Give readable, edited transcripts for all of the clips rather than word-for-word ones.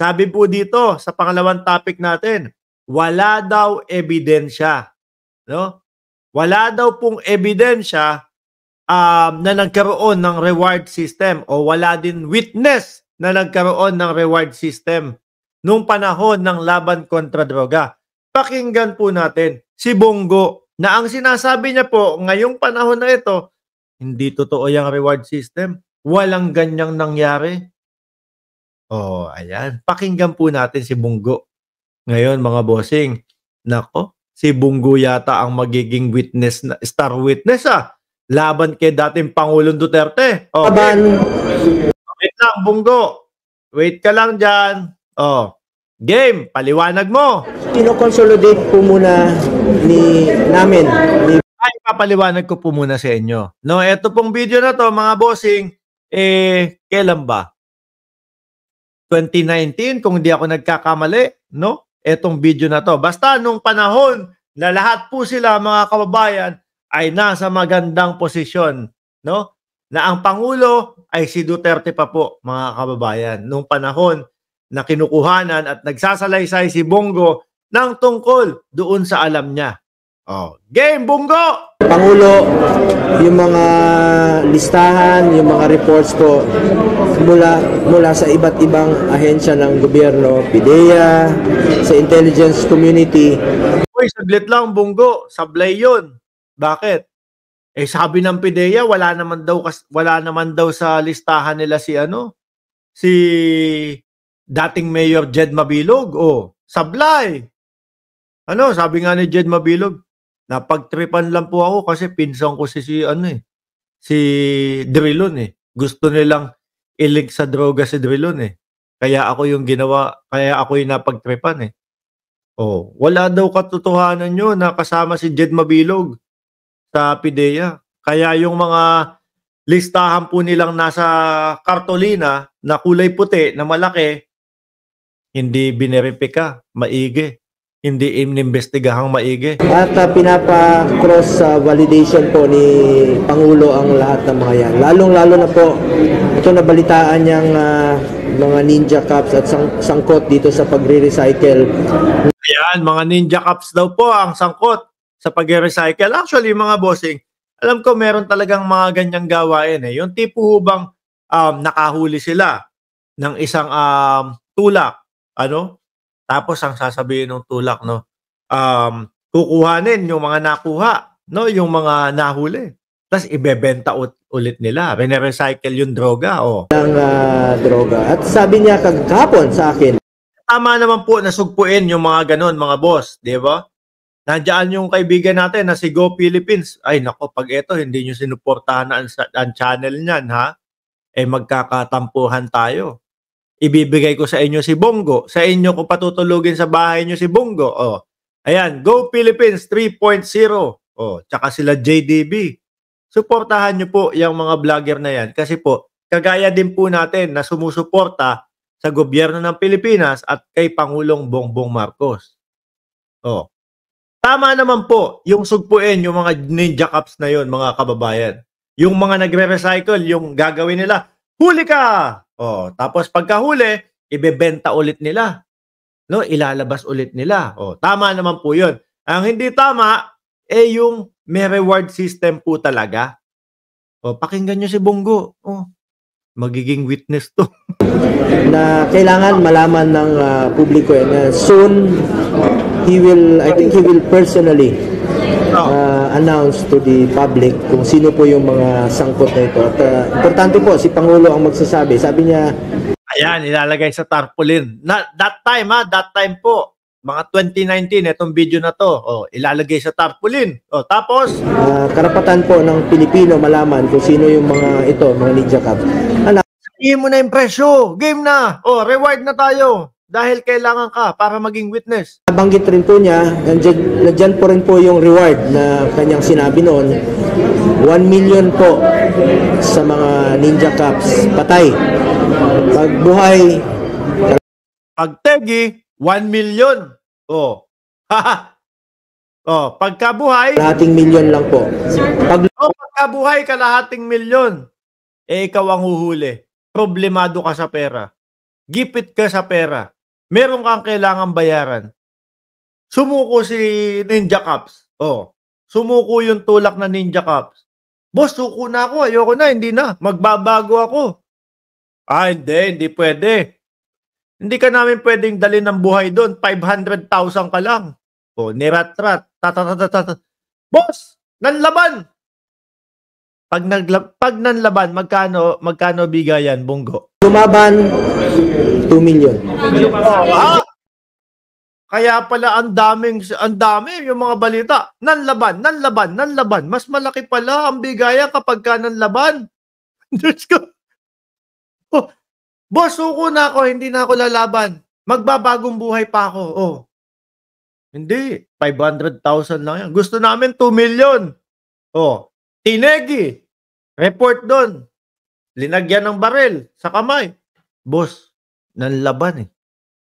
Sabi po dito sa pangalawang topic natin, wala daw ebidensya, no? Wala daw pong ebidensya na nagkaroon ng reward system o wala din witness na nagkaroon ng reward system nung panahon ng laban kontra droga. Pakinggan po natin si Bongo na ang sinasabi niya po ngayong panahon na ito, hindi totoo yung reward system. Walang ganyang nangyari. Oh, ayan. Pakinggan po natin si Bongo. Ngayon mga bossing, nako, si Bongo yata ang magiging witness, na star witness laban kay dating Pangulong Duterte. Okay. Wait lang, Bongo. Wait ka lang dyan. Oh, game, paliwanag mo. Kino-consolidate po muna namin. Ay, papaliwanag ko po muna sa inyo. No, ito pong video na to, mga bossing, kailan ba? 2019, kung hindi ako nagkakamali, no? Etong video na to. Basta nung panahon na lahat po sila, mga kababayan, ay nasa magandang posisyon, no? Na ang Pangulo ay si Duterte pa po, mga kababayan. Nung panahon na kinukuhanan at nagsasalaysay si Bongo ng tungkol doon sa alam niya. Oh, game, Bongo! Pangulo, yung mga listahan, yung mga reports po mula sa iba't ibang ahensya ng gobyerno, PIDEA, sa intelligence community. Uy, saglit lang, Bongo. Sablay yun. Bakit? Sabi ng PIDEA, wala naman daw sa listahan nila si dating Mayor Jed Mabilog. Oh, sablay. Sabi nga ni Jed Mabilog, napagtripan lang po ako kasi pinsan ko si Drilon Gusto nilang ilig sa droga si Drilon Kaya ako yung napagtripan Oh, wala daw katotohanan yun na kasama si Jed Mabilog sa PIDEA. Kaya yung mga listahan po nilang nasa kartolina na kulay puti na malaki, hindi bineripika, maigi. Hindi inimbestigahang maigi. At pinapa-cross validation po ni Pangulo ang lahat ng mga yan. Lalong-lalo na po, ito nabalitaan niyang mga ninja cups at sangkot dito sa pagre-recycle. Ayan, mga ninja cups daw po ang sangkot sa pagre-recycle. Actually, mga bossing, alam ko meron talagang mga ganyang gawain Yung tipo hubang nakahuli sila ng isang tulak, tapos ang sasabihin ng tulak, kukuhanin yung mga nakuha, yung mga nahuli. Tapos ibebenta ulit nila. Rene-recycle yung droga. Ang droga. At sabi niya kagapon sa akin. Tama naman po na sugpuin yung mga ganon, mga boss. Di ba? Nandiyan yung kaibigan natin na si Go Philippines. Ay nako, pag ito hindi nyo sinuportahan ang channel niyan, magkakatampuhan tayo. Ibibigay ko sa inyo si Bongo. Sa inyo ko patutulugin sa bahay nyo si Bongo. Ayan, Go Philippines 3.0. Tsaka sila JDB. Suportahan nyo po yung mga vlogger na yan. Kasi po, kagaya din po natin na sumusuporta sa gobyerno ng Pilipinas at kay Pangulong Bongbong Marcos. Tama naman po yung sugpuin yung mga ninja cups na yon, mga kababayan. Yung mga nagre-recycle, yung gagawin nila, huli ka! Tapos pagkahuli, ibebenta ulit nila. Ilalabas ulit nila. Tama naman po 'yun. Ang hindi tama yung may reward system po talaga. Pakinggan niyo si Bongo. Magiging witness to. Na kailangan malaman ng publiko soon I think he will personally announce to the public kung sino po yung mga sangkot na ito. At importante po, si Pangulo ang magsasabi. Sabi niya, ayan, ilalagay sa tarpaulin. That time po, mga 2019, itong video na to, ilalagay sa tarpaulin. Tapos? Karapatan po ng Pilipino malaman kung sino yung mga ninja cups. Sabihin mo na yung presyo, game na, reward na tayo. Dahil kailangan ka para maging witness. Nabanggit rin po niya, nandyan po rin po yung reward na kanyang sinabi noon. 1 million po sa mga ninja cups, patay. Pag buhay, pag tegi, 1 million. Pagkabuhay, kalahating milyon lang po. Pagkabuhay, kalahating milyon. Ikaw ang huhuli. Problemado ka sa pera. gipit ka sa pera, meron kang kailangang bayaran. Sumuko si Ninja Cups. Oh, sumuko yung tulak na Ninja Cups. Boss, suko na ako. Ayoko na, hindi na. Magbabago ako. Hindi pwede. Hindi ka namin pwedeng dalhin ng buhay doon. 500,000 ka lang. O, nirat-rat. Boss, nanlaban. Pag nanlaban, magkano bigayan, Bunggo? Lumaban, 2 million. Kaya pala ang dami yung mga balita. Nanlaban. Mas malaki pala ang bigayan kapag ka nanlaban. Diyos ko. Oh, boss, suko na ako, hindi na ako lalaban. Magbabagong buhay pa ako. Oh. Hindi, 500,000 lang yan. Gusto namin 2 million. Oh, Tinegi. Report doon. Linagyan ng barel sa kamay. Boss, nanlaban eh.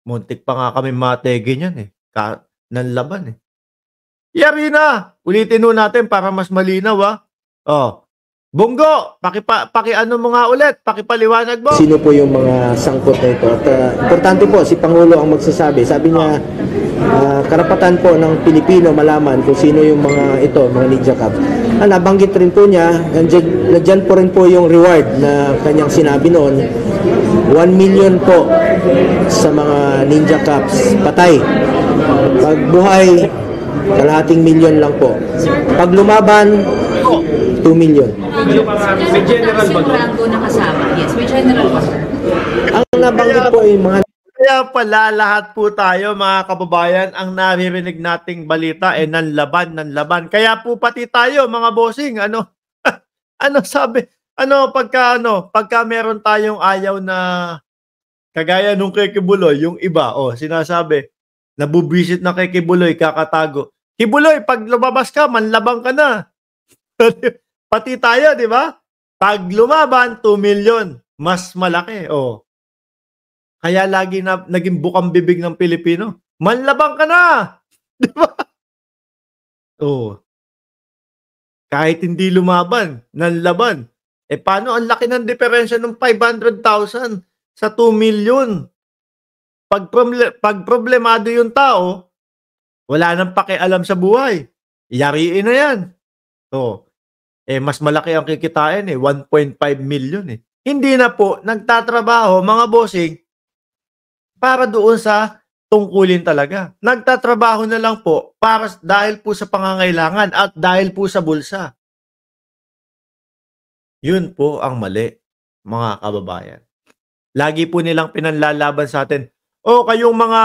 Muntik pa nga kami mategi niyan eh. Nanlaban eh. Yari na. Ulitin nun natin para mas malinaw ah. Oh. Bunggo, paki-ano mo nga ulit, pakipaliwanag mo. Sino po yung mga sangkot na ito? At importante po, si Pangulo ang magsasabi. Sabi niya, karapatan po ng Pilipino malaman kung sino yung mga ito, mga Ninja Cups. Nabanggit rin po niya, nandiyan po rin po yung reward na kanyang sinabi noon. 1 million po sa mga Ninja Cups. Patay. Pag buhay, kalahating milyon lang po. Pag lumaban, 2 million. May general ba doon? Yes, may general ba, sir? Ang nabanggit po ay mga... Kaya pala lahat po tayo mga kababayan ang naririnig nating balita nanlaban. Kaya po pati tayo mga bossing, ano sabi, pagka meron tayong ayaw na kagaya nung kay Kibuloy, yung iba, sinasabi, nabubisit na kay Kibuloy, kakatago. Kibuloy, pag lumabas ka, manlabang ka na. Pati tayo, di ba? Pag lumaban, 2 million. Mas malaki, Kaya lagi na naging bukang bibig ng Pilipino. Manlabang ka na! Di ba? Kahit hindi lumaban, nanlaban. Paano ang laki ng diferensya ng 500,000 sa 2 million? Pag problemado yung tao, wala nang pakialam sa buhay. Yariin na yan. Mas malaki ang kikitain 1.5 million Hindi na po nagtatrabaho mga bossing para doon sa tungkulin talaga. Nagtatrabaho na lang po dahil po sa pangangailangan at dahil po sa bulsa. Yun po ang mali, mga kababayan. Lagi po nilang pinanlalaban sa atin. Kayong mga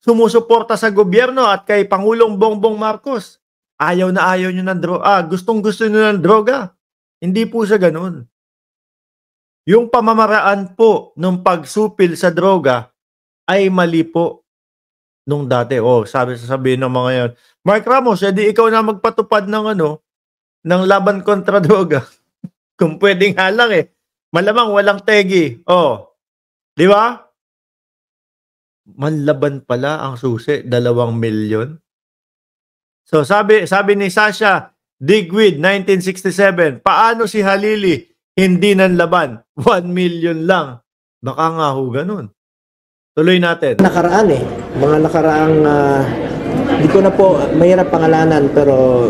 sumusuporta sa gobyerno at kay Pangulong Bongbong Marcos, ayaw na ayaw nyo ng droga. Gustong-gusto nyo ng droga. Hindi po sa ganun. Yung pamamaraan po ng pagsupil sa droga ay mali po nung dati. Sabihin ng mga yan, Mark Ramos, edi ikaw na magpatupad ng ng laban kontra droga. Kung pwedeng halang malamang walang tegi. Di ba? Manlaban pala ang susi, 2 milyon. So sabi ni Sasha Digwid 1967, paano si Halili hindi nanlaban? 1 million lang. Baka nga ho ganun. Tuloy natin. Nakaraan mga nakaraang hindi ko na po mahirap pangalanan pero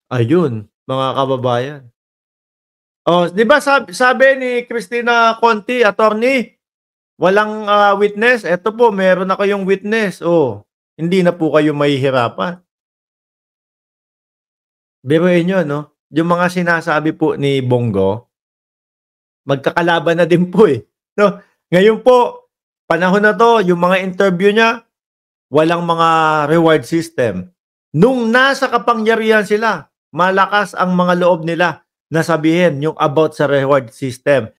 ayun, mga kababayan. Di ba sabi ni Christina Conti, attorney, walang witness. Eto po, meron na kayong witness. Hindi na po kayo mahihirapan. Biruin nyo, no? Yung mga sinasabi po ni Bongo, magkakalaban na din po No? Ngayon po, panahon na to, yung mga interview niya, walang mga reward system. Nung nasa kapangyarihan sila, malakas ang mga loob nila na sabihin yung about sa reward system.